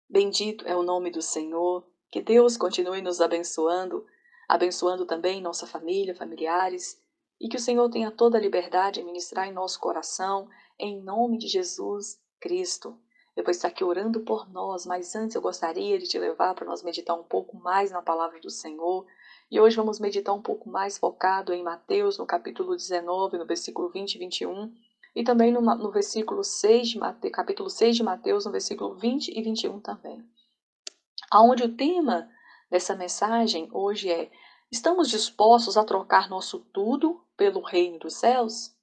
Bendito é o nome do Senhor. Que Deus continue nos abençoando, abençoando também nossa família, familiares, e que o Senhor tenha toda a liberdade em ministrar em nosso coração, em nome de Jesus Cristo. Eu vou estar aqui orando por nós, mas antes eu gostaria de te levar para nós meditar um pouco mais na palavra do Senhor. E hoje vamos meditar um pouco mais focado em Mateus, no capítulo 19, no versículo 20 e 21, e também no versículo 6 de Mateus, capítulo 6 de Mateus, no versículo 20 e 21 também. Onde o tema dessa mensagem hoje é: estamos dispostos a trocar nosso tudo pelo reino dos céus?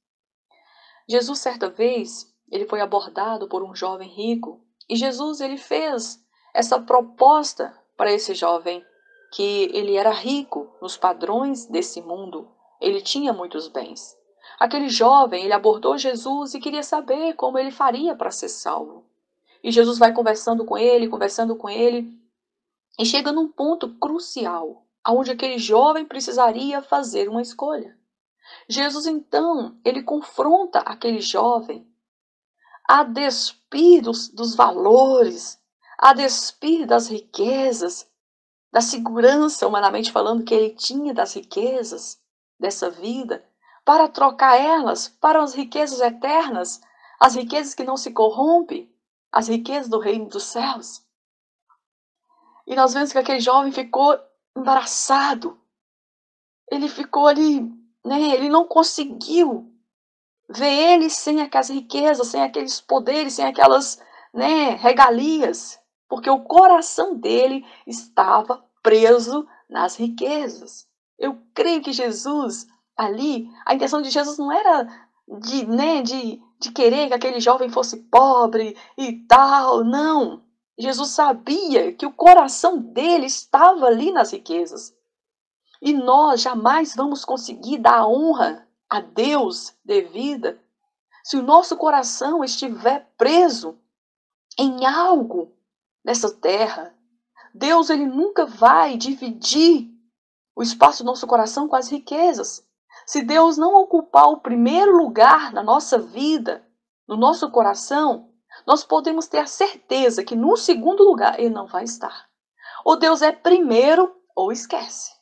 Jesus, certa vez, ele foi abordado por um jovem rico, e Jesus ele fez essa proposta para esse jovem, que ele era rico nos padrões desse mundo, ele tinha muitos bens. Aquele jovem, ele abordou Jesus e queria saber como ele faria para ser salvo. E Jesus vai conversando com ele, e chega num ponto crucial, onde aquele jovem precisaria fazer uma escolha. Jesus, então, ele confronta aquele jovem a despir dos valores, a despir das riquezas, da segurança, humanamente falando, que ele tinha das riquezas dessa vida, para trocar elas para as riquezas eternas, as riquezas que não se corrompem, as riquezas do reino dos céus. E nós vemos que aquele jovem ficou embaraçado. Ele ficou ali, ele não conseguiu ver ele sem aquelas riquezas, sem aqueles poderes, sem aquelas, regalias. Porque o coração dele estava preso nas riquezas. Eu creio que Jesus, ali, a intenção de Jesus não era de querer que aquele jovem fosse pobre e tal, não. Jesus sabia que o coração dele estava ali nas riquezas. E nós jamais vamos conseguir dar a honra a Deus devida se o nosso coração estiver preso em algo nessa terra. Deus ele nunca vai dividir o espaço do nosso coração com as riquezas. Se Deus não ocupar o primeiro lugar na nossa vida, no nosso coração, nós podemos ter a certeza que no segundo lugar ele não vai estar. Ou Deus é primeiro ou esquece.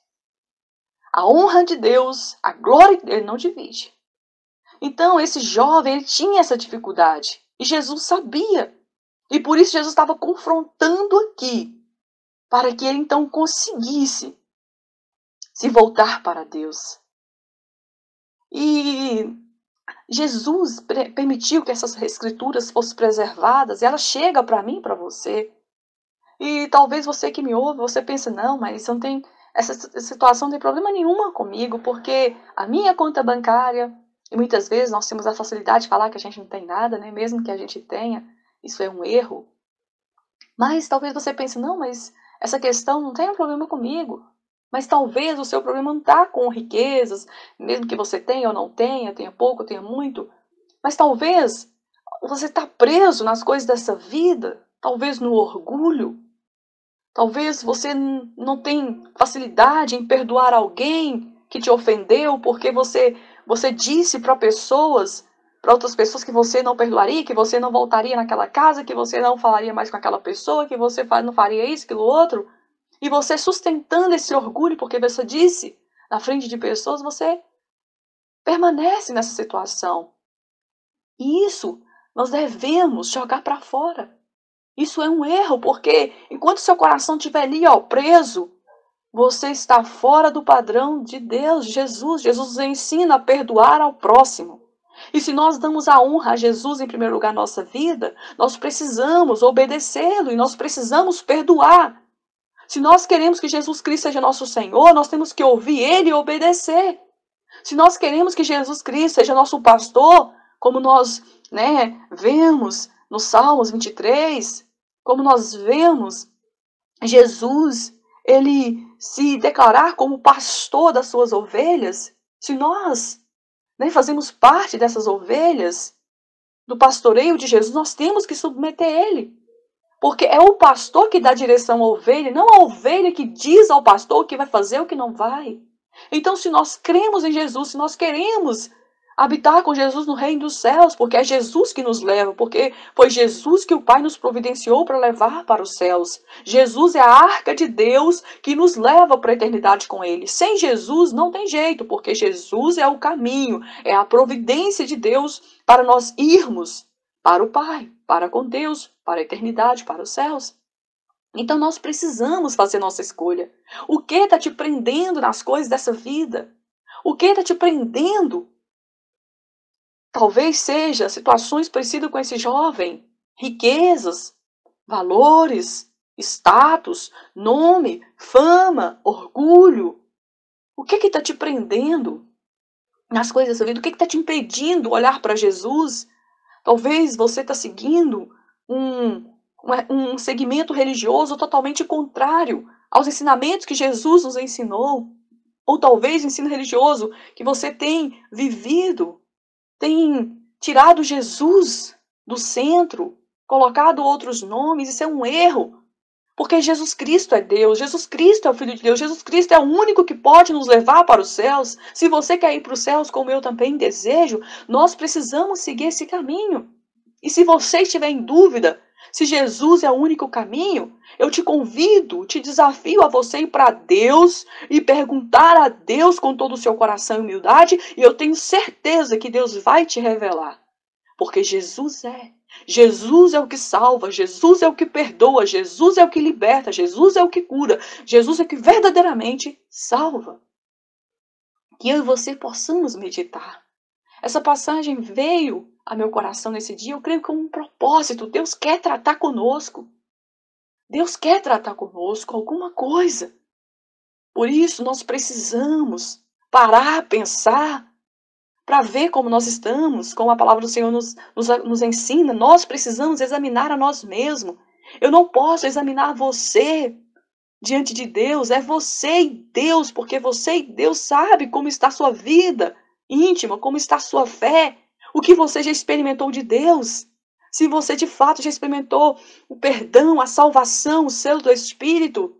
A honra de Deus, a glória dele não divide. Então esse jovem ele tinha essa dificuldade e Jesus sabia. E por isso Jesus estava confrontando aqui, para que ele então conseguisse se voltar para Deus. E Jesus permitiu que essas escrituras fossem preservadas, e ela chega para mim e para você. E talvez você que me ouve, você pense, não, mas não tem, essa situação não tem problema nenhuma comigo, porque a minha conta bancária, e muitas vezes nós temos a facilidade de falar que a gente não tem nada, mesmo que a gente tenha, isso é um erro. Mas talvez você pense, não, mas essa questão não tem um problema comigo. Mas talvez o seu problema não está com riquezas, mesmo que você tenha ou não tenha pouco, tenha muito. Mas talvez você está preso nas coisas dessa vida, talvez no orgulho. Talvez você não tem facilidade em perdoar alguém que te ofendeu, porque você disse para outras pessoas que você não perdoaria, que você não voltaria naquela casa, que você não falaria mais com aquela pessoa, que você não faria isso, aquilo outro. E você sustentando esse orgulho, porque você disse na frente de pessoas, você permanece nessa situação. E isso nós devemos jogar para fora. Isso é um erro, porque enquanto seu coração estiver ali, preso, você está fora do padrão de Deus, Jesus. Jesus nos ensina a perdoar ao próximo. E se nós damos a honra a Jesus em primeiro lugar na nossa vida, nós precisamos obedecê-lo e nós precisamos perdoar. Se nós queremos que Jesus Cristo seja nosso Senhor, nós temos que ouvir Ele e obedecer. Se nós queremos que Jesus Cristo seja nosso pastor, como nós vemos no Salmos 23, como nós vemos Jesus, ele se declarar como pastor das suas ovelhas, se nós fazemos parte dessas ovelhas, do pastoreio de Jesus, nós temos que submeter ele. Porque é o pastor que dá direção à ovelha, não a ovelha que diz ao pastor o que vai fazer e o que não vai. Então, se nós cremos em Jesus, se nós queremos habitar com Jesus no reino dos céus, porque é Jesus que nos leva, porque foi Jesus que o Pai nos providenciou para levar para os céus. Jesus é a arca de Deus que nos leva para a eternidade com Ele. Sem Jesus não tem jeito, porque Jesus é o caminho, é a providência de Deus para nós irmos para o Pai, para com Deus, para a eternidade, para os céus. Então nós precisamos fazer nossa escolha. O que está te prendendo nas coisas dessa vida? O que está te prendendo? Talvez seja situações parecidas com esse jovem. Riquezas, valores, status, nome, fama, orgulho. O que está te prendendo nas coisas dessa vida? O que está te impedindo olhar para Jesus? Talvez você está seguindo um segmento religioso totalmente contrário aos ensinamentos que Jesus nos ensinou. Ou talvez o ensino religioso que você tem vivido tem tirado Jesus do centro, colocado outros nomes. Isso é um erro. Porque Jesus Cristo é Deus, Jesus Cristo é o Filho de Deus, Jesus Cristo é o único que pode nos levar para os céus. Se você quer ir para os céus, como eu também desejo, nós precisamos seguir esse caminho. E se você estiver em dúvida se Jesus é o único caminho, eu te convido, te desafio a você ir para Deus e perguntar a Deus com todo o seu coração e humildade, e eu tenho certeza que Deus vai te revelar. Porque Jesus é o que salva, Jesus é o que perdoa, Jesus é o que liberta, Jesus é o que cura, Jesus é o que verdadeiramente salva. Que eu e você possamos meditar. Essa passagem veio a meu coração nesse dia, eu creio que com um propósito. Deus quer tratar conosco. Deus quer tratar conosco alguma coisa. Por isso nós precisamos parar, pensar, para ver como nós estamos, como a palavra do Senhor nos ensina. Nós precisamos examinar a nós mesmos. Eu não posso examinar você diante de Deus, é você e Deus, porque você e Deus sabe como está a sua vida íntima, como está a sua fé, o que você já experimentou de Deus. Se você de fato já experimentou o perdão, a salvação, o selo do Espírito,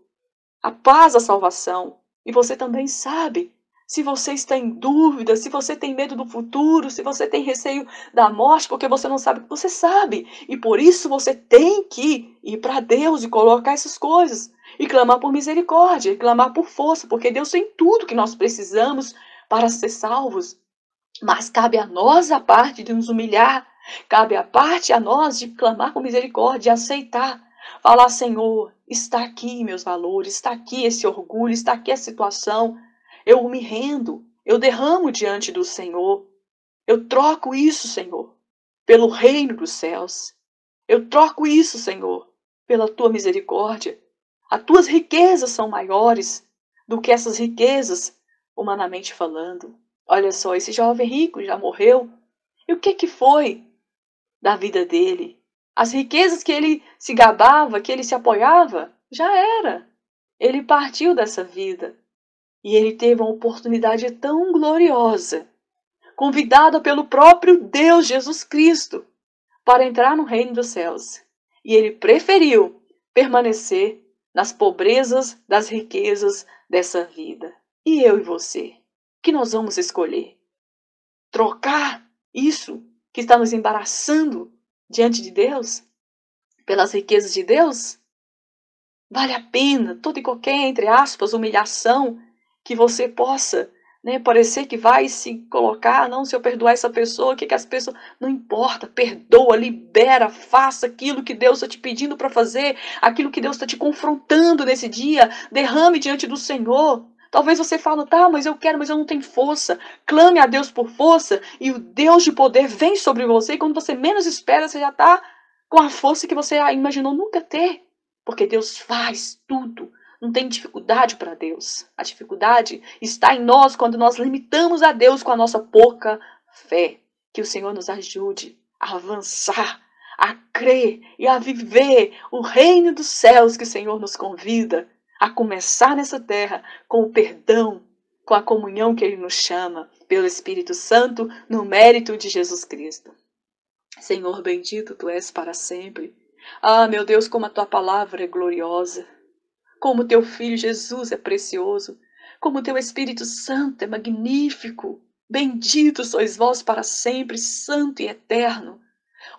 a paz da salvação, e você também sabe. Se você está em dúvida, se você tem medo do futuro, se você tem receio da morte, porque você não sabe, você sabe. E por isso você tem que ir para Deus e colocar essas coisas. E clamar por misericórdia, e clamar por força, porque Deus tem tudo que nós precisamos para ser salvos. Mas cabe a nós a parte de nos humilhar, cabe a parte a nós de clamar por misericórdia, de aceitar. Falar, Senhor, está aqui meus valores, está aqui esse orgulho, está aqui a situação. Eu me rendo, eu derramo diante do Senhor. Eu troco isso, Senhor, pelo reino dos céus. Eu troco isso, Senhor, pela tua misericórdia. As tuas riquezas são maiores do que essas riquezas, humanamente falando. Olha só, esse jovem rico já morreu. E o que foi da vida dele? As riquezas que ele se gabava, que ele se apoiava, já era. Ele partiu dessa vida. E ele teve uma oportunidade tão gloriosa, convidado pelo próprio Deus, Jesus Cristo, para entrar no reino dos céus. E ele preferiu permanecer nas pobrezas das riquezas dessa vida. E eu e você? O que nós vamos escolher? Trocar isso que está nos embaraçando diante de Deus pelas riquezas de Deus? Vale a pena toda e qualquer, entre aspas, humilhação que você possa, parecer que vai se colocar, não, se eu perdoar essa pessoa, o que as pessoas... Não importa, perdoa, libera, faça aquilo que Deus está te pedindo para fazer, aquilo que Deus está te confrontando nesse dia, derrame diante do Senhor. Talvez você fale, tá, mas eu quero, mas eu não tenho força. Clame a Deus por força e o Deus de poder vem sobre você e quando você menos espera, você já está com a força que você imaginou nunca ter. Porque Deus faz tudo. Não tem dificuldade para Deus. A dificuldade está em nós quando nós limitamos a Deus com a nossa pouca fé. Que o Senhor nos ajude a avançar, a crer e a viver o reino dos céus que o Senhor nos convida a começar nessa terra com o perdão, com a comunhão que Ele nos chama pelo Espírito Santo no mérito de Jesus Cristo. Senhor bendito, Tu és para sempre. Ah, meu Deus, como a Tua palavra é gloriosa. Como o Teu Filho Jesus é precioso. Como o Teu Espírito Santo é magnífico. Bendito sois vós para sempre, santo e eterno.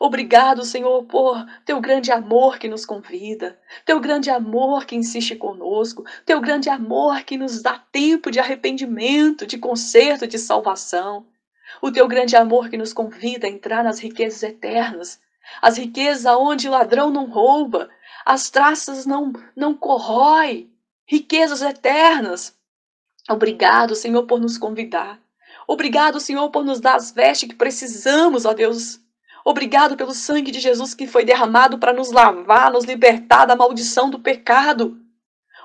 Obrigado, Senhor, por teu grande amor que nos convida, teu grande amor que insiste conosco, teu grande amor que nos dá tempo de arrependimento, de conserto, de salvação. O teu grande amor que nos convida a entrar nas riquezas eternas, as riquezas onde o ladrão não rouba, as traças não corrói, riquezas eternas. Obrigado, Senhor, por nos convidar. Obrigado, Senhor, por nos dar as vestes que precisamos, ó Deus. Obrigado pelo sangue de Jesus que foi derramado para nos lavar, nos libertar da maldição do pecado.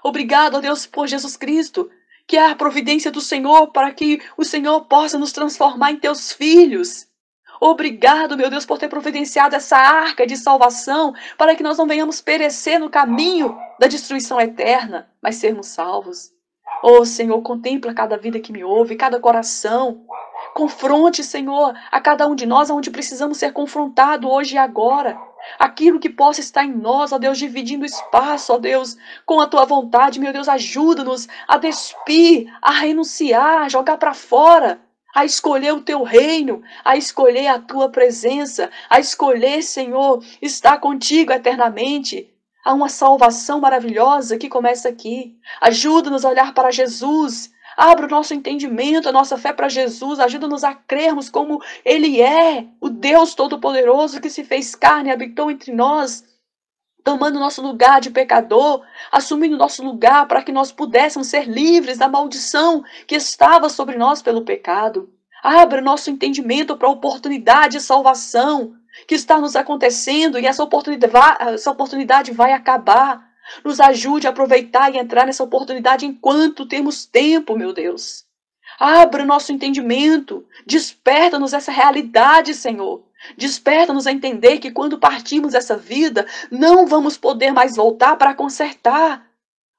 Obrigado, ó Deus, por Jesus Cristo, que é a providência do Senhor para que o Senhor possa nos transformar em teus filhos. Obrigado, meu Deus, por ter providenciado essa arca de salvação para que nós não venhamos perecer no caminho da destruição eterna, mas sermos salvos. Oh, Senhor, contempla cada vida que me ouve, cada coração. Confronte, Senhor, a cada um de nós aonde precisamos ser confrontado hoje e agora. Aquilo que possa estar em nós, ó Deus, dividindo espaço, ó Deus, com a tua vontade, meu Deus, ajuda-nos a despir, a renunciar, a jogar para fora, a escolher o teu reino, a escolher a tua presença, a escolher, Senhor, estar contigo eternamente. Há uma salvação maravilhosa que começa aqui. Ajuda-nos a olhar para Jesus. Abra o nosso entendimento, a nossa fé para Jesus. Ajuda-nos a crermos como Ele é, o Deus Todo-Poderoso que se fez carne e habitou entre nós, tomando nosso lugar de pecador, assumindo nosso lugar para que nós pudéssemos ser livres da maldição que estava sobre nós pelo pecado. Abra nosso entendimento para a oportunidade de salvação que está nos acontecendo e essa oportunidade vai acabar. Nos ajude a aproveitar e entrar nessa oportunidade enquanto temos tempo, meu Deus. Abra nosso entendimento, desperta-nos essa realidade, Senhor. Desperta-nos a entender que quando partimos dessa vida, não vamos poder mais voltar para consertar.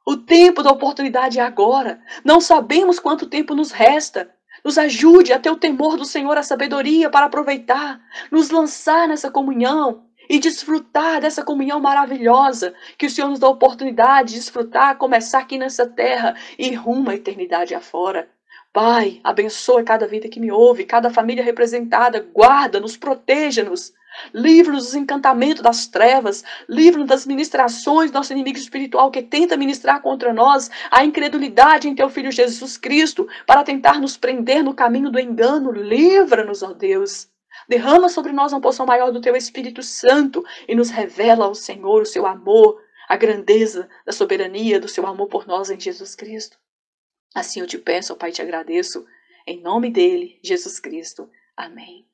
O tempo da oportunidade é agora. Não sabemos quanto tempo nos resta. Nos ajude a ter o temor do Senhor, a sabedoria para aproveitar, nos lançar nessa comunhão e desfrutar dessa comunhão maravilhosa que o Senhor nos dá a oportunidade de desfrutar, começar aqui nessa terra e rumo à eternidade afora. Pai, abençoa cada vida que me ouve, cada família representada, guarda-nos, proteja-nos, livra-nos dos encantamentos das trevas, livra-nos das ministrações do nosso inimigo espiritual que tenta ministrar contra nós a incredulidade em teu Filho Jesus Cristo para tentar nos prender no caminho do engano. Livra-nos, ó Deus. Derrama sobre nós uma porção maior do teu Espírito Santo e nos revela ao Senhor o seu amor, a grandeza da soberania do seu amor por nós em Jesus Cristo. Assim eu te peço, ó Pai, te agradeço, em nome dele, Jesus Cristo. Amém.